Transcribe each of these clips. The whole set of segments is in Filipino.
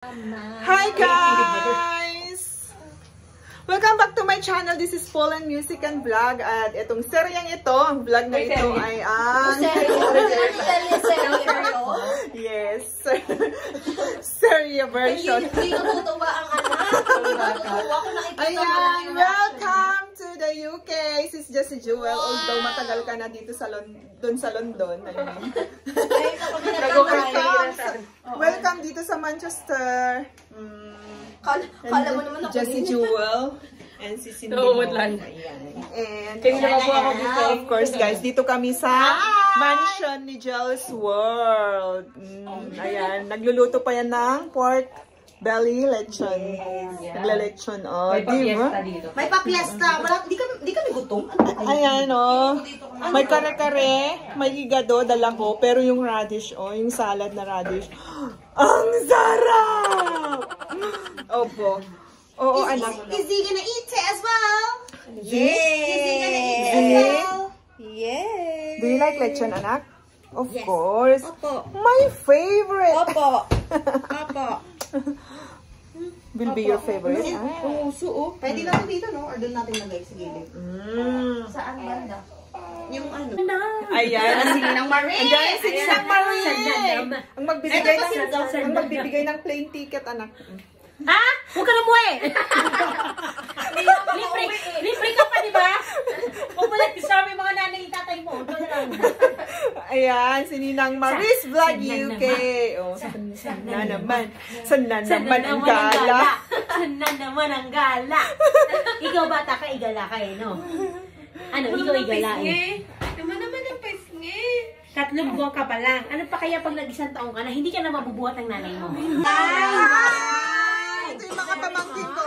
Hi guys! Welcome back to my channel. This is Poland Music and Vlog. At itong seryeng ito, ang vlog na ito ay ang... Yes, serye version. Hindi natutuwa ang anak. Ayan, welcome to the UK. This is Jessie Jewel. Although matagal ka na dito sa London. Welcome dito sa Manchester. Kala mo naman ako Jessie Jewel and si Cindy Moon. And of course guys, dito kami sa mansion ni Jel's World. Ayan, nagluluto pa yan ng pork belly lechon. Nagla-lechon, di ba? May pa-fiesta. Di kami gutom. Ayan, may kare-kare, may higado, dala ko. Pero yung radish, yung salad na radish, ang sarap! Opo. Oo, anak. Is he gonna eat it as well? Yes! Is he gonna eat it as well? Yes! Do you like lechon, anak? Of course. Opo. My favorite! Opo. Opo. Will be your favorite? Pwede natin dito, no? Or doon natin nagay sa gilid? Saan banda? Yung ano? Ayan. Ang Sininang Marie! Ayan, Sininang Marie! Ang magbibigay ng plane ticket, anak. Ha? Huwag ka na mo eh! Libre ka pa, di ba? Huwag mo lang sabi mga nanay tatay mo. Ayan, Sininang Marie's Vlog UK. Sana naman ang gala. Sana naman ang gala. Ikaw bata ka, igala ka eh, no? Ano, ikaw igala eh. Naman ang pesngi. 3 buwan ka pa lang. Ano pa kaya pag nag-1 taong ka na, hindi ka na mabubuhat ng nanay mo? Ito yung mga pamangkin ko,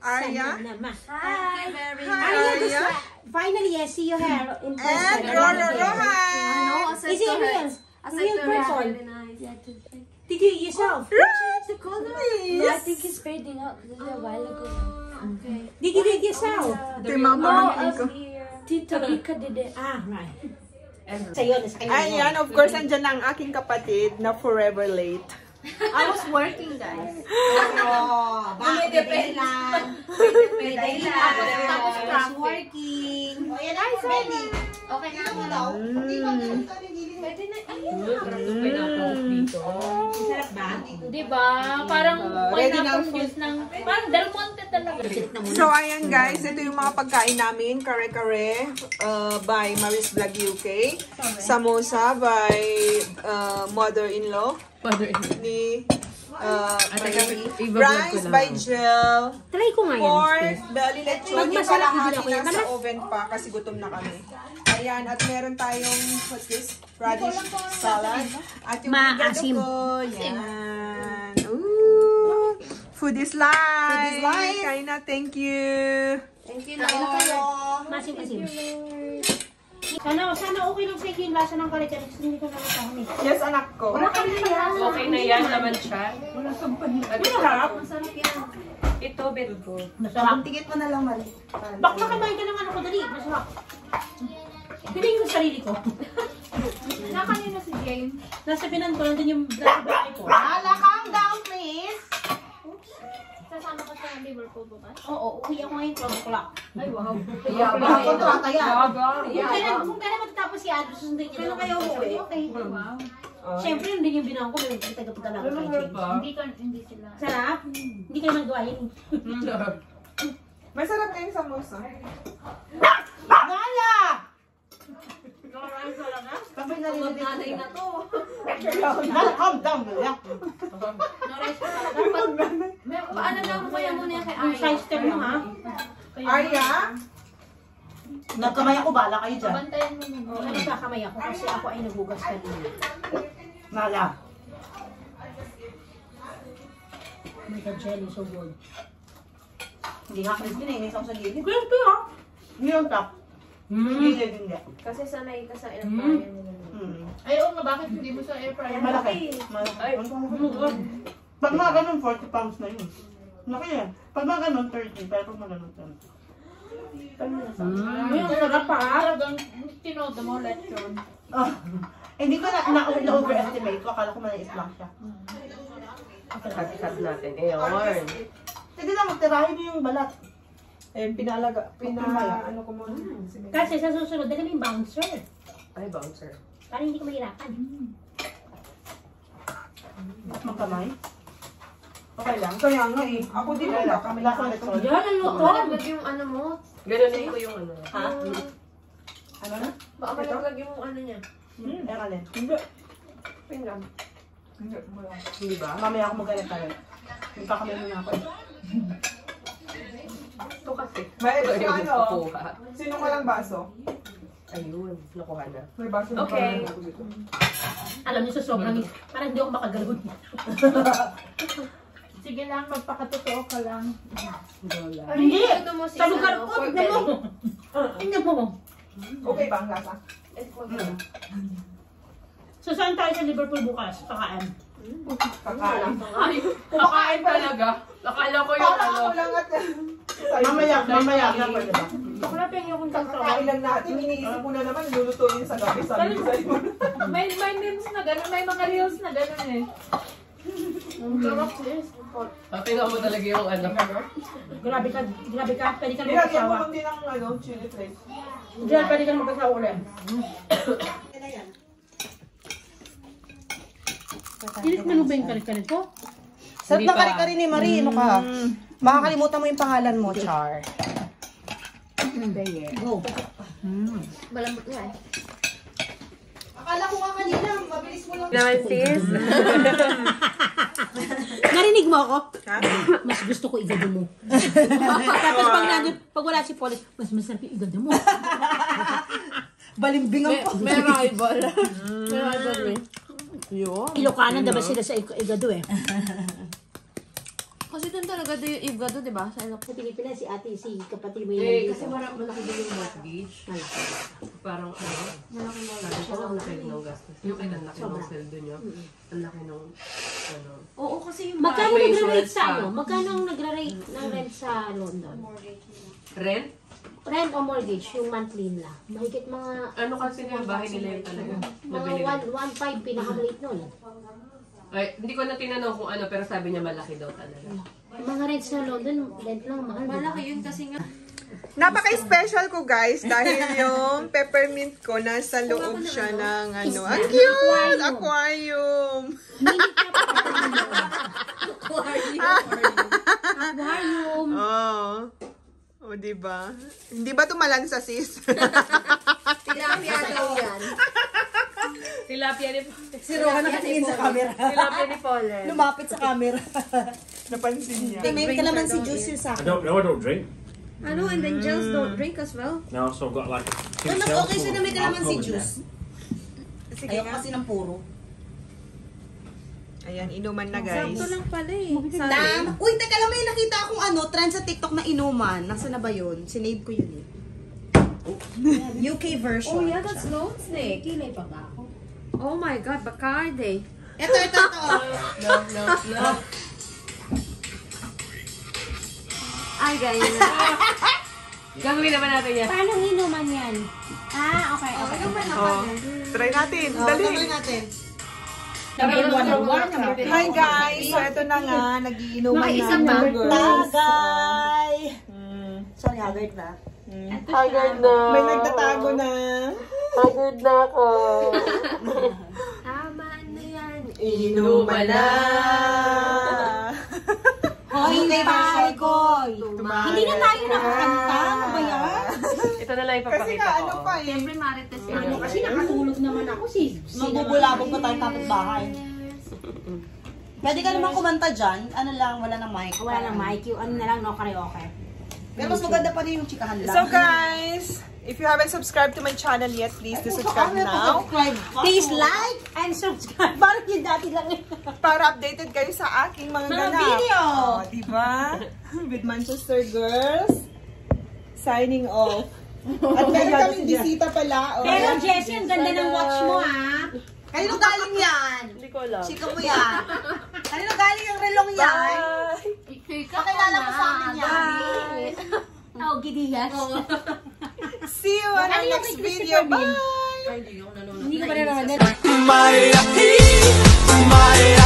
Arya. Sana naman. Hi! Arya. Finally, I see your hair in person. And Rohan. Is he real? Real person? Did you yourself? The color? No, I think it's fading out because it's a while ago. Okay. Did you do it yourself? Ito yung mga pamangkin ko. Tita Ika did it. Right. Sa'yo, nasa kanya. Ayan, of course, andyan na ang aking kapatid na forever late. I was working, guys. Bakit? May dahilan. Tapos was working. O, yan ay, Sally. Okay na ako daw. Hindi ba ganun ka rin? Pwede na. Sarap ba? Diba? Parang Ready na pineapple juice ng... Parang Del Monte talaga. So, ayan guys, ito yung mga pagkain namin. Kare-kare by Marie's Vlog UK. Samosa by mother-in-law. Ni rice by Jill. Try ko nga yan. Pork belly lechon. Pag masarap, hindi ako yan. Nasa oven pa kasi gutom na kami. Ayan, at meron tayong, what's this? Radish salad. At yung Maasim. ko. Yan. Ooh. Food is life. Food is life. Kain na, thank you. Thank you, Lord. Masim-masim. Sana okay lang sa iyo yung lasa ng kare-kare kasi hindi ko nakasahon eh. Yes, anak ko. Wala ka na yan. Okay na yan naman siya. Masarap. Masarap yan. Ito, very good. Masarap. Tigit mo na lang, Mali. Baka kumain ka ng ano ko dali. Masarap. Piling ko sarili ko. Nakanina si James. Nasa pinan ko, nandun yung bahay ko. Calm down, please. Sasama ka sa Liverpool bukas? Oo, uwi ako ngayon 12 o'clock. Ay, wow. Kontrata yan. Kung kailan matatapos si Ado, susundin niya. Kailan kayo umuwi? Okay. Wow. Siyempre, yun din yung binawang ko. Pero taga-punta lang ako kay James. Hindi sila. Sarap. Hindi kayo magawa yun. Masarap na yung samosa. Nala! Kapag nanay na to. Calm down. Paano lang mo kaya muna kay Yung Arya? size mo ha. Arya? Nagkamay ako, bala kayo dyan. Bantayan mo muna. Ano ba kamay ako kasi ako ay nagugas kanina. Nala. Oh my God, jelly, so good. Hindi nga, Chris, binainis ako sa gilid. Crispy ha? Hindi yung top. Sa gilid, hindi. Kasi sanay ka sa air fryer nila. Ay, oo nga, bakit hindi mo sa air fryer? Malaki. Pag mga ganun, 40 pounds na yun. Laki yan. Pag mga ganun, 30. Pero pag mga ganun, 10. Yung sarap pa. Talagang tinodo mo lechon. Hindi ko na-overestimate ko. Akala ko maliit lang siya. Cut natin. Ayan. Sige na, magtirahin niyo yung balat. Eh, ano ko muna. Kasi sa susunod, dali mo yung bouncer. Ay, bouncer. Para hindi ka mahirapan. Magkamay. Okay lang. Kaya nga eh. Ako din wala. Kami lasang ito. Yan, ang luto. Malaglag yung ano mo. Ganunin ko yung ano. Ha? Ano na? Baka malaglag yung ano niya. Alin? Hindi. Pinggan. Hindi. Wala. Hindi ba? Mamaya ako magalit tayo. Magkakamay muna ako. Ito kasi. May Ayaw ano? kukuha. Sino ko lang baso? Ayun. Nakuha na. May baso na Okay. Alam niyo, sa sobrang, parang hindi ako makagalod. Sige lang, magpakatotoo ka lang. Hindi! Ano mo Sa lugar ko, pork hindi mo. Hindi mo. Okay ba ang lasa? So, saan tayo sa Liverpool bukas? Kakaan. Kakain. Ay, kakain talaga. Akala ko yung Parang ano. ako lang at... Mamaya na pwede ba? Kakulapin yung kung Kakain lang natin. Iniisip ko na naman, lulutuin sa gabi. Sabi ko sa'yo. May memes na gano'n, may mga reels na gano'n eh. Sarap sis. Tingnan mo talaga yung ano. Grabe ka, pwede ka na Nilagyan mo mag-asawa. kami ng ano, chili flakes. Diyan, pwede ka na mag-asawa ulit. Pilit mo ba yung karit-karit ko? Sarap na kari-kari ni Marie, ano ka? Makakalimutan mo yung pangalan mo, Char. Go. Malambot nga eh. Akala ko nga kanina, mabilis mo lang. Naman sis. Narinig mo ako? Ha? Mas gusto ko igado mo. Tapos pag wala si Pauline, mas masarap yung igado mo. Balimbing ang May rival. May rival eh. Ilocanan dapat sila sa igado eh. Kasi doon talaga yung igado, di ba? Sa Ilocos. Sa Pilipinas, si ate, si kapatid mo yung Eh, nandito. kasi malaki din yung mortgage. Parang ano. Malaki mo. Sabi ko, ang laki ng gastos. Yung ang laki ng sweldo niyo. Ang laki ng ano. Oo, kasi yung Magkano May nagra-rate insurance sa pa. ano? Magkano ang nagra-rate ng rent sa London? Rent? Rent o mortgage, yung monthly nila. Mahigit mga Ano kasi nga bahay nila yung talaga. Nabili. 1.5 pinakamaliit nun. Ay, hindi ko na tinanong kung ano, pero sabi niya malaki daw talaga. Yung mga rent sa London, rent lang mahal. malaki yun kasi nga. Napaka-special ko guys dahil yung peppermint ko nasa loob siya ng ano. Ang cute! Aquarium! Aquarium. Oh. O, diba? Hindi ba tumalansa sis? Tilapia daw yan. Tilapia ni Si Rohan nakatingin sa camera. Tilapia ni Pauline. Lumapit sa camera. Napansin niya. May kalamansi juice yun sa I akin. don't drink. Ano, and then gels don't drink as well? No, so I've got like two Mas shells okay siya na may full of kalamansi alcohol in juice. Sige Ayoko nga. kasi ng puro. Ayan, inuman na guys. Sakto lang pala eh. Uy, teka lang, may nakita akong ano, trend sa TikTok na inuman. Nasaan na ba yun? Sinave ko yun eh. UK version. Oh yeah, that's Lone Snake. Kilay pa ba ako? Oh my God, Bacardi. Ito. No. Ay, ganyan. Gagawin naman natin yan. Paano inuman yan? Ah, okay. Oh, try natin. Dali. Tuloy natin. Number 1. Hi guys! So, ito na nga. Nagiinuman Makaisang na ba? yung girls. Tagay! Sorry, haggard na. Haggard na. May nagtatago na. Haggard na ako. Tama na yan. Inuman na. Hoy, kay Koy! Hindi na tayo nakakanta. Ano ba yan? Ito na lang Kasi ipapakita nga, ko. ano pa eh. Siyempre, Marites na. Ano kasi nakatulog naman ako sis. Magbubulabog pa tayo kapitbahay. Pwede ka naman kumanta dyan. Ano lang, wala nang mic. Wala nang mic. Yung ano na lang, no karaoke. Pero mas maganda pa rin yung chikahan lang. So guys, if you haven't subscribed to my channel yet, please do subscribe now. Please like! And subscribe. Parang yung dati lang. Para updated kayo sa aking mga ganap. video. Oh, diba? With Manchester Girls. Signing off. At meron kaming bisita pala. Oh. Pero Jessie, ang ganda ng watch mo ah. Kanino galing yan? Hindi ko alam. Chika mo yan. Kanino galing yung relong yan? Pakilala mo sa amin yan. Oh, gidiyas. See you on our Ano yung next kay video. Christopher Bean? Bye! Hindi ko pa nanonood. Maya,